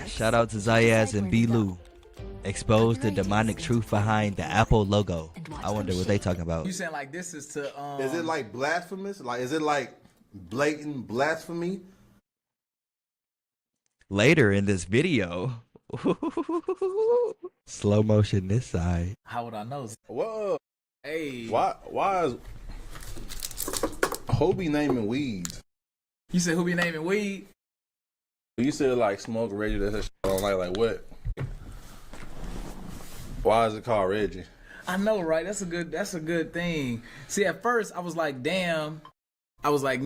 Shout out to Zias B Lou. Expose the demonic truth behind the Apple logo. I wonder what they talking about. You saying like this is to Is it like blasphemous? Like, is it like blatant blasphemy? Later in this video, slow motion this side. how would I know? Whoa. Hey, Why is Hobie naming weeds? you said who be naming weed? You said like smoke Reggie. That's shit I don't like what? Why is it called Reggie? I know, right? That's a good thing. See, at first I was like, damn. I was like,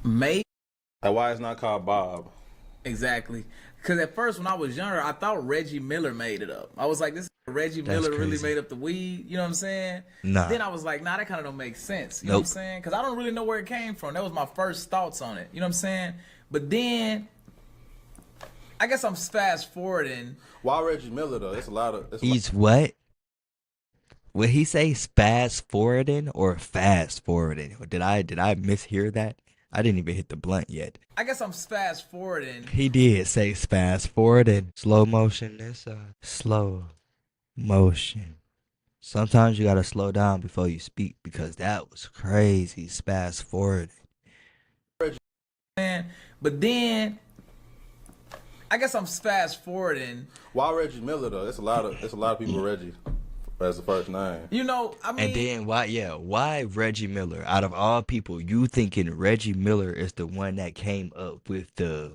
mate. Like, why it's not called Bob? Exactly. Because at first when I was younger, I thought Reggie Miller made it up. I was like, this Reggie That's Miller really crazy. made up the weed. You know what I'm saying? Nah. Then I was like, nah, that kind of don't make sense. You know what I'm saying? Because I don't really know where it came from. That was my first thoughts on it. You know what I'm saying? But then, I guess I'm fast forwarding. Why Reggie Miller though? It's a lot of. He's what? Would he say fast forwarding or fast forwarding? Did I mishear that? I didn't even hit the blunt yet. I guess I'm fast forwarding. He did say fast forwarding. Slow motion this side. Slow motion. Sometimes you gotta slow down before you speak because that was crazy. Fast forwarding. But then, I guess I'm fast forwarding. Why Reggie Miller though? It's a lot of people Reggie as the first name. You know, I mean, And then why Reggie Miller? Out of all people, you thinking Reggie Miller is the one that came up with the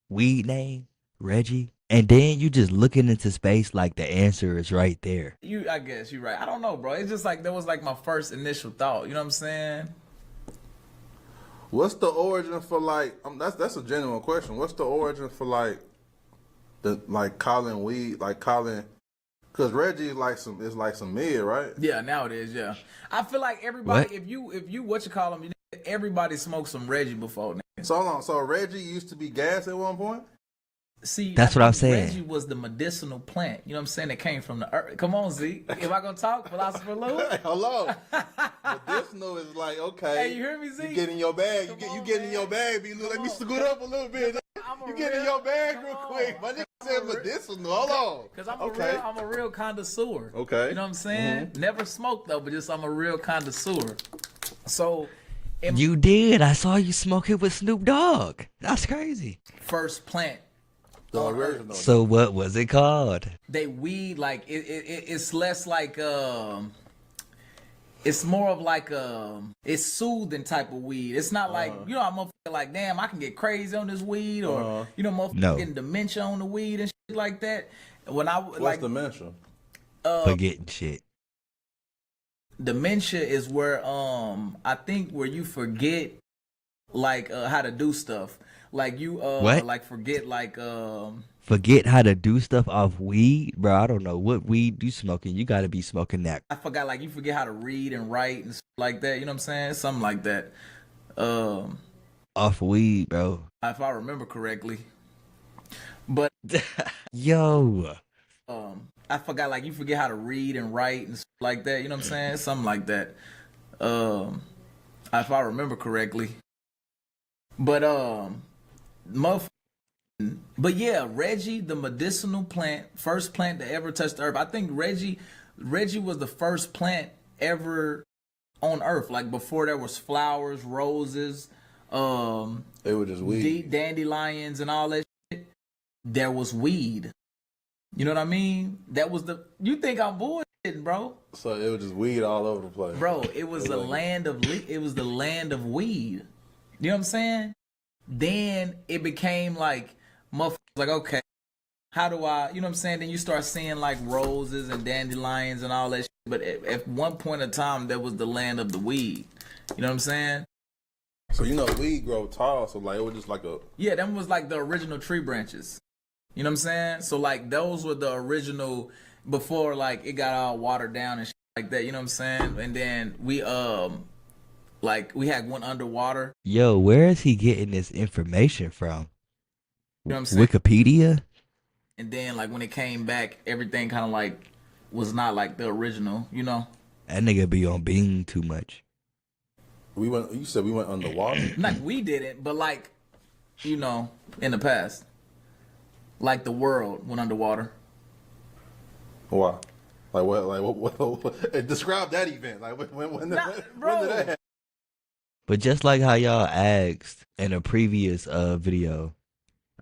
weed name, Reggie? And then you just looking into space like the answer is right there. I guess you're right. I don't know, bro. It's just like that was like my first initial thought. You know what I'm saying? What's the origin for like? That's a genuine question. What's the origin for like calling weed calling? Cause Reggie is like some mid, right? Yeah, now it is. Yeah, I feel like everybody. If you what you call them, everybody smoked some Reggie before. Nigga. So hold on. So Reggie used to be gas at one point. See, That's what I'm saying. Reggie was the medicinal plant. You know what I'm saying? That came from the earth. Come on, Z. Am I gonna talk, Philosopher Lou? Hey, hello. Medicinal is like okay. Hey, you hear me, Z? You get in your bag. Come you on, get in man. your bag, B. Lou. Let me scoot up a little bit. You get in your bag real quick. My nigga said medicinal. Hold on. Cause I'm Okay. I'm a real connoisseur. Okay. You know what I'm saying? Never smoked though, but just I'm a real connoisseur. So, You did. I saw you smoking with Snoop Dogg. That's crazy. first plant. The original. So what was it called? They weed like it's less like it's more of like it's soothing type of weed. It's not like you know I'm motherfucker like damn I can get crazy on this weed or you know motherfucker No. getting dementia on the weed and shit like that. When I What's like dementia? Forgetting shit. dementia is where I think where you forget like how to do stuff. Like you What? like forget like Forget how to do stuff off weed? Bro, I don't know what weed you smoking. You gotta be smoking that. I forgot like you forget how to read and write and stuff like that. You know what I'm saying? Something like that. Off weed, bro. If I remember correctly. But Yo. I forgot like you forget how to read and write and stuff like that. You know what I'm saying? Something like that. If I remember correctly. But but yeah, Reggie, the medicinal plant, first plant to ever touch the earth. I think Reggie was the first plant ever on earth. Like before there was flowers, roses, It was just weed. dandelions and all that shit. There was weed. You know what I mean? That was you think I'm bullshitting, bro? So it was just weed all over the place. Bro, it was the land of weed. You know what I'm saying? Then it became like motherfuckers like, okay, how do I, you know what I'm saying? Then you start seeing like roses and dandelions and all that shit. But at one point in time, that was the land of the weed. You know what I'm saying? So you know weed grow tall, so like it was just like a Yeah, them was like the original tree branches. You know what I'm saying? So like those were the original before like it got all watered down and shit like that. You know what I'm saying? And then we had one underwater. Yo, where is he getting this information from? You know what I'm saying? Wikipedia? And then like when it came back, everything kind of like was not like the original, you know? That nigga be on Bing too much. you said we went underwater? Like we didn't, but like, you know, in the past. Like the world went underwater. Why? Like what? Like what describe that event. Like when Nah, did bro. that happen? But just like how y'all asked in a previous video,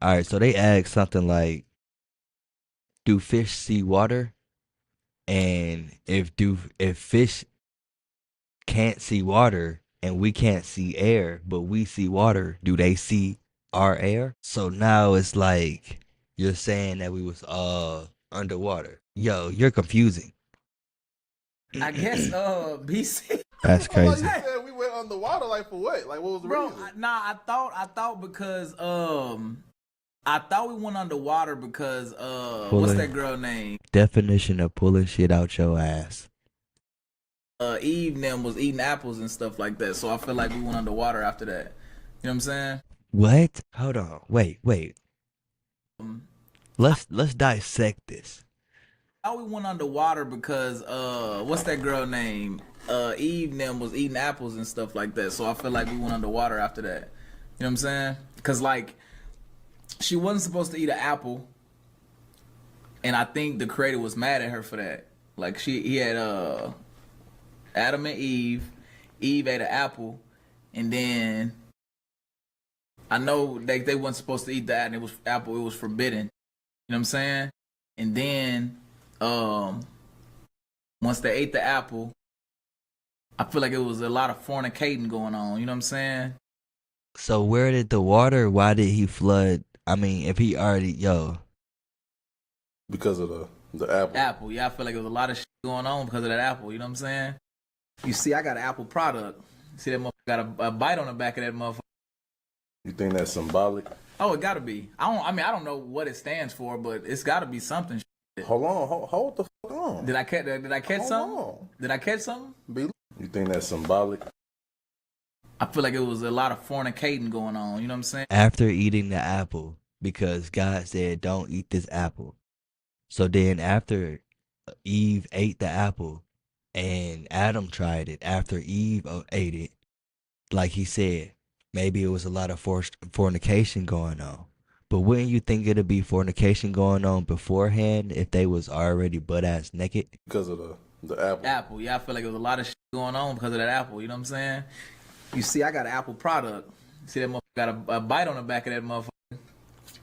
all right, so they asked something like, "Do fish see water?" And if fish can't see water and we can't see air, but we see water, do they see our air? So now it's like you're saying that we was underwater. Yo, you're confusing. I guess BC. That's I thought you crazy. said we went underwater. Like for what? Like what was the Bro, reason? I thought because I thought we went underwater because what's Pulling that girl name? definition of pulling shit out your ass. Eve and them was eating apples and stuff like that. So I feel like we went underwater after that. You know what I'm saying? What? Hold on. Wait. Um, Let's dissect this. I thought we went underwater because what's that girl name? Eve and them was eating apples and stuff like that. So I feel like we went underwater after that. You know what I'm saying? Cause like she wasn't supposed to eat an apple, and I think the creator was mad at her for that. Like he had Adam and Eve. Eve ate an apple, and then I know they weren't supposed to eat that, and it was apple. It was forbidden. You know what I'm saying? And then once they ate the apple, I feel like it was a lot of fornicating going on. You know what I'm saying? So where did the water? Why did he flood? I mean, if he already Because of the apple. Apple. Yeah, I feel like there was a lot of shit going on because of that apple. You know what I'm saying? You see, I got an Apple product. See that motherfucker got a bite on the back of that motherfucker. You think that's symbolic? Oh, it gotta be. I don't know what it stands for, but it's gotta be something. Hold on, hold the fuck on. Did I catch Hold something? on. Did I catch something? You think that's symbolic? I feel like it was a lot of fornicating going on. You know what I'm saying? after eating the apple, because God said, "Don't eat this apple." So then after Eve ate the apple and Adam tried it, after Eve ate it, like he said, maybe it was a lot of fornication going on. But wouldn't you think it'd be fornication going on beforehand if they was already butt ass naked? Because of the apple. Apple. Yeah, I feel like there was a lot of shit going on because of that apple. You know what I'm saying? You see, I got an Apple product. See that motherfucker got a bite on the back of that motherfucker.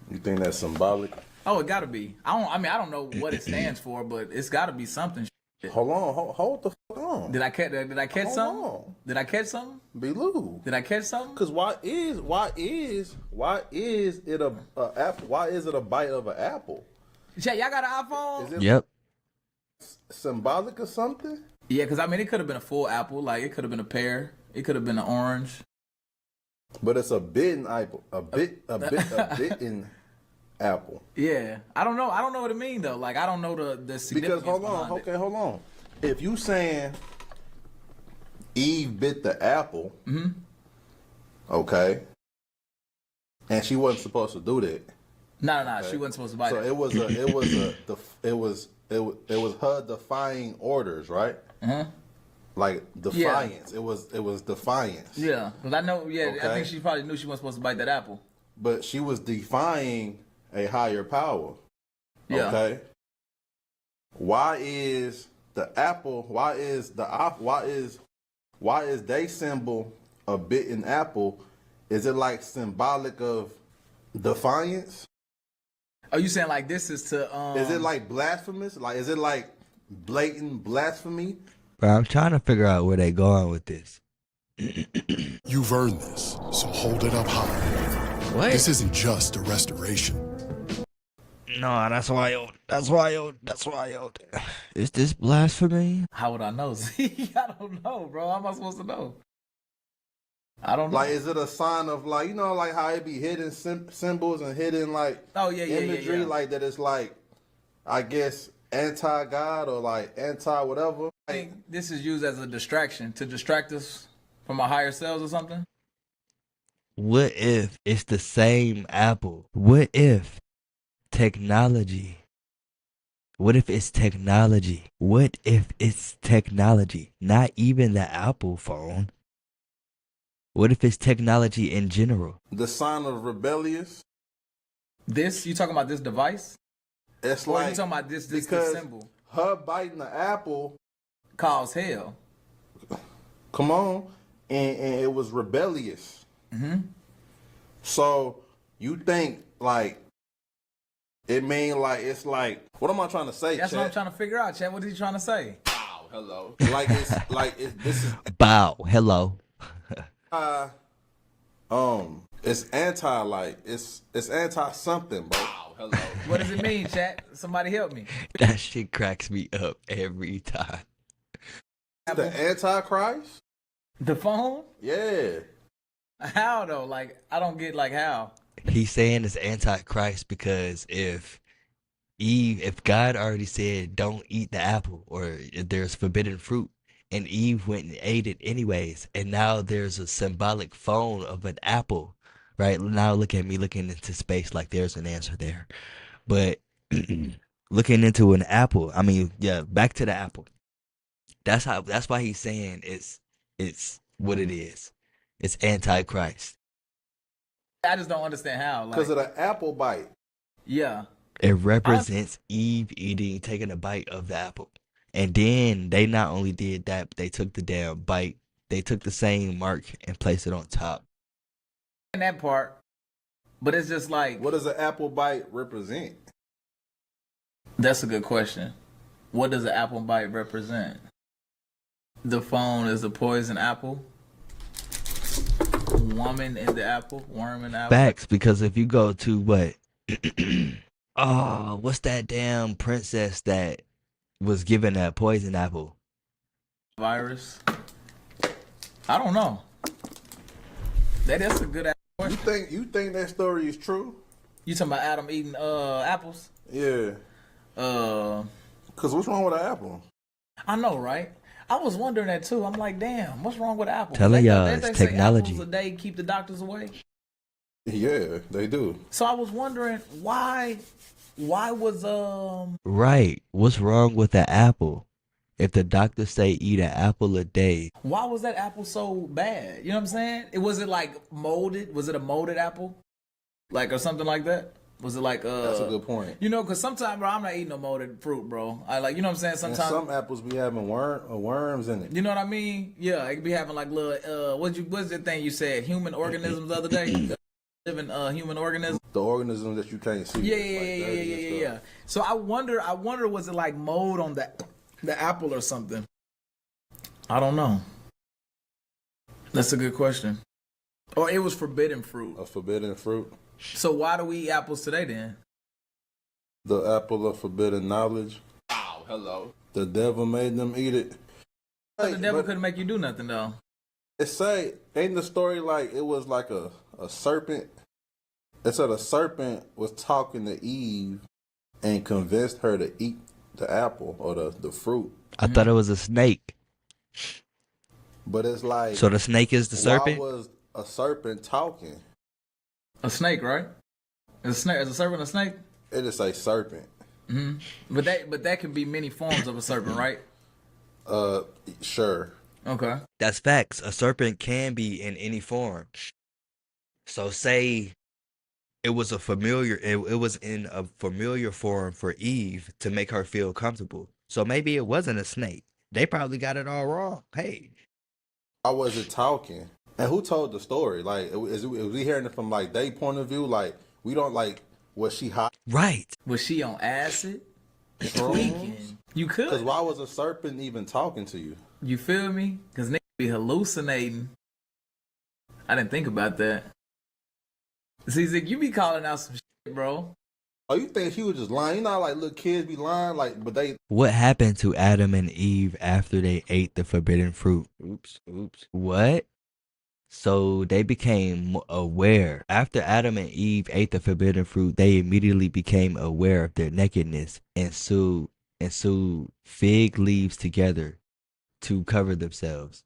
You think that's symbolic? Oh, it gotta be. I don't know what it stands for, but it's gotta be something. Hold on, hold the fuck on. Did I catch Hold something? on. Did I catch something? B Lou. Did I catch something? Cause why is it a apple? Why is it a bite of an apple? Chat, y'all got an iPhone? Is it Yep. symbolic or something? Yeah, because I mean, it could have been a full apple. Like, it could have been a pear. It could have been an orange. But it's a bitten apple. A bitten apple. Yeah, I don't know. I don't know what it means though. Like, I don't know the significance. Because hold on, behind it. okay, hold on. If you saying Eve bit the apple, okay, and she wasn't supposed to do that. No. She wasn't supposed to bite So it. it was her defying orders, right? Like defiance. It was defiance. Yeah, because I know. Yeah, I Okay. think she probably knew she wasn't supposed to bite that apple. But she was defying a higher power. Yeah. Okay. Why is the apple? Why is they symbol a bitten apple? Is it like symbolic of defiance? Are you saying like this is to Is it like blasphemous? Like is it like blatant blasphemy? But I'm trying to figure out where they going with this. You've earned this, so hold it up high. What? This isn't just a restoration. No, that's wild. Is this blasphemy? How would I know? See, I don't know, bro. How am I supposed to know? I don't know. Like, is it a sign of like like how it be hidden symbols and hidden like imagery yeah. like that? It's like, I guess anti God or like anti whatever. I think this is used as a distraction to distract us from our higher selves or something. What if it's the same apple? What if technology? What if it's technology? What if it's technology? Not even the Apple phone. What if it's technology in general? The sign of rebellious. This you talking about this device? It's Or like you talking about this because symbol? her biting the apple, Cause hell. come on, and it was rebellious. So you think like it mean like it's like what am I trying to say? That's Chat? what I'm trying to figure out, Chad. What is he trying to say? Wow, hello. Like this is Bow. Hello. it's anti like it's anti something, bro. Wow, hello. What does it mean, Chad? Somebody help me. That shit cracks me up every time. The Antichrist? The phone? Yeah. How though? Like I don't get like how. He's saying it's antichrist because if God already said don't eat the apple or there's forbidden fruit, and Eve went and ate it anyways, and now there's a symbolic phone of an apple, right? Now look at me looking into space like there's an answer there. But looking into an apple, I mean, yeah, back to the apple. That's why he's saying it's what it is. It's antichrist. I just don't understand how. Like, Because of the apple bite. yeah. It represents Eve taking a bite of the apple. And then they not only did that, but they took the damn bite. They took the same mark and placed it on top. In that part. But it's just like What does an apple bite represent? that's a good question. What does an apple bite represent? The phone is a poison apple. Woman in the apple. Worm in the apple. Facts, because if you go to what? Oh, what's that damn princess that was given a poison apple? Virus. I don't know. That's a good ass question. You think that story is true? You talking about Adam eating apples? Yeah. Cause what's wrong with an apple? I know, right? I was wondering that too. I'm like, damn, what's wrong with apples? Telling y'all, They it's say technology. apples a day keep the doctors away. Yeah, they do. So I was wondering why was Right. What's wrong with the apple? If the doctors say eat an apple a day, why was that apple so bad? You know what I'm saying? Was it like molded? Was it a molded apple? Like or something like that? Was it like That's a good point. You know, cause sometimes, bro, I'm not eating no molded fruit, bro. I like, you know what I'm saying? And Sometimes, some apples be having worms in it. you know what I mean? Yeah, it could be having like little, what's the thing you said? Human organisms the other day? Living human organisms. The organisms that you can't see. Yeah, like yeah, dirty and stuff. yeah. So I wonder, was it like mold on the apple or something? I don't know. That's a good question. Or it was forbidden fruit. A forbidden fruit. So why do we eat apples today then? The apple of forbidden knowledge. Wow, hello. The devil made them eat it. The devil But couldn't make you do nothing though. it say, ain't the story like it was like a serpent? It said a serpent was talking to Eve and convinced her to eat the apple or the fruit. I thought it was a snake. But it's like, So the snake is the serpent? why was a serpent talking? A snake, right? Is a serpent a snake? It is a serpent. But that can be many forms of a serpent, right? Sure. Okay. That's facts. A serpent can be in any form. So say it was it was in a familiar form for Eve to make her feel comfortable. So maybe it wasn't a snake. They probably got it all wrong. Hey. How was it talking? And who told the story? Like, is we hearing it from like their point of view? Like, we don't like, was she hot? Right. Was she on acid? Shrooms? Tweaking. You Because could. why was a serpent even talking to you? You feel me? Because niggas be hallucinating. I didn't think about that. See, Zig, you be calling out some shit, bro. Oh, you think she was just lying? You know, how, like little kids be lying, like, but they. What happened to Adam and Eve after they ate the forbidden fruit? Oops. What? So they became aware. After Adam and Eve ate the forbidden fruit, they immediately became aware of their nakedness and sewed fig leaves together to cover themselves.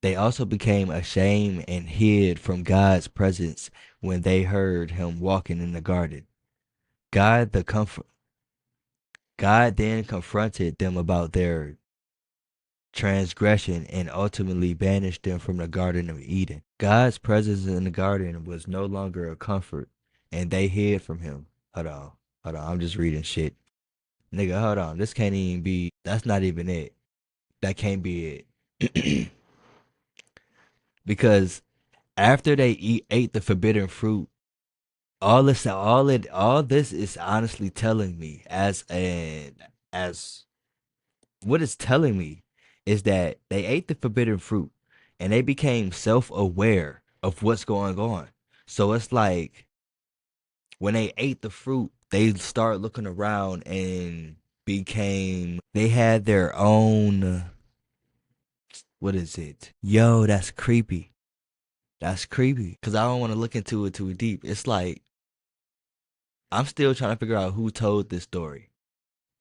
They also became ashamed and hid from God's presence when they heard him walking in the garden. God then confronted them about their transgression and ultimately banished them from the Garden of Eden. God's presence in the garden was no longer a comfort, and they hid from him. Hold on. Hold on. I'm just reading shit. Nigga, hold on. This can't even be. That's not even it. That can't be it. Because after they ate the forbidden fruit, all this is honestly telling me as what it's telling me is that they ate the forbidden fruit and they became self-aware of what's going on. So it's like when they ate the fruit, they start looking around and they had their own, what is it? Yo, that's creepy. That's creepy. Cause I don't want to look into it too deep. It's like I'm still trying to figure out who told this story.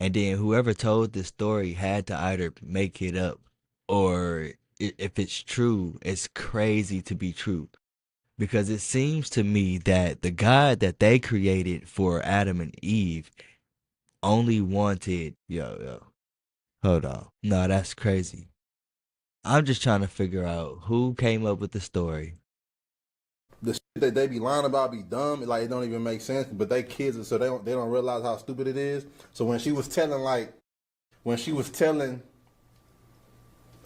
And then whoever told this story had to either make it up or if it's true, it's crazy to be true. Because it seems to me that the God that they created for Adam and Eve only wanted, yo, hold on. No, that's crazy. I'm just trying to figure out who came up with the story. The shit that they be lying about be dumb. Like it don't even make sense. But they kids, so they don't realize how stupid it is. So when she was telling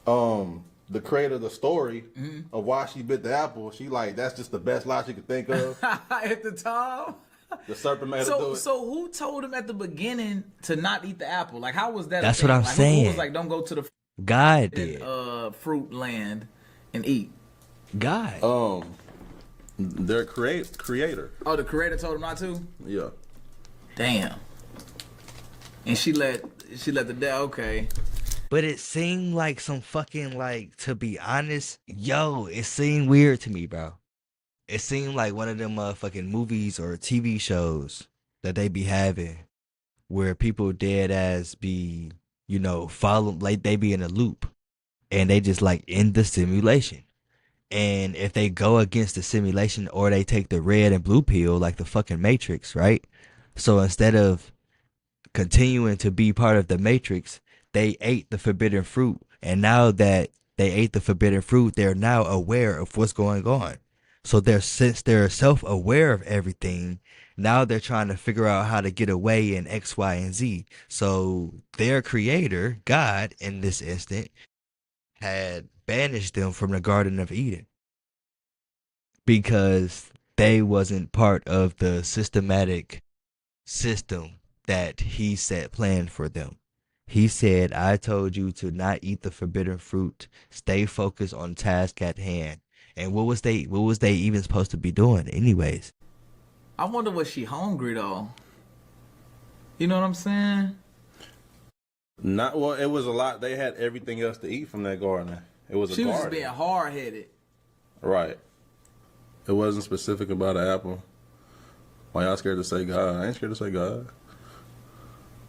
the creator the story of why she bit the apple, she like that's just the best lie she could think of. At the time. The serpent made her do it. So who told him at the beginning to not eat the apple? Like, how was that? That's a thing? what I'm like, saying. Who was like, don't go to the God did. fruit land and eat? God. Their creator. Oh, the creator told him not to. Yeah. Damn. And she let the dad. Okay. But it seemed like some fucking, like, to be honest, yo, it seemed weird to me, bro. It seemed like one of them motherfucking movies or TV shows that they be having where people dead ass be, follow, like they be in a loop and they just like end the simulation. And if they go against the simulation or they take the red and blue pill like the fucking Matrix, right? So instead of continuing to be part of the Matrix, they ate the forbidden fruit. And now that they ate the forbidden fruit, they're now aware of what's going on. So since they're self-aware of everything, now they're trying to figure out how to get away in X, Y, and Z. So their creator, God in this instant, had banished them from the Garden of Eden because they wasn't part of the systematic system that he set planned for them. He said, I told you to not eat the forbidden fruit. Stay focused on task at hand. And what was they even supposed to be doing anyways? I wonder, was she hungry though? You know what I'm saying? Not well. It was a lot. They had everything else to eat from that garden. It was a She was garden. just being hard headed. Right. It wasn't specific about an apple. Why y'all scared to say God? I ain't scared to say God.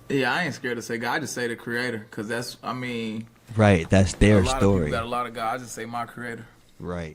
Yeah, I ain't scared to say God. I just say the creator, cause that's, Right, that's their a lot story. of people got a lot of God. I just say my creator. Right.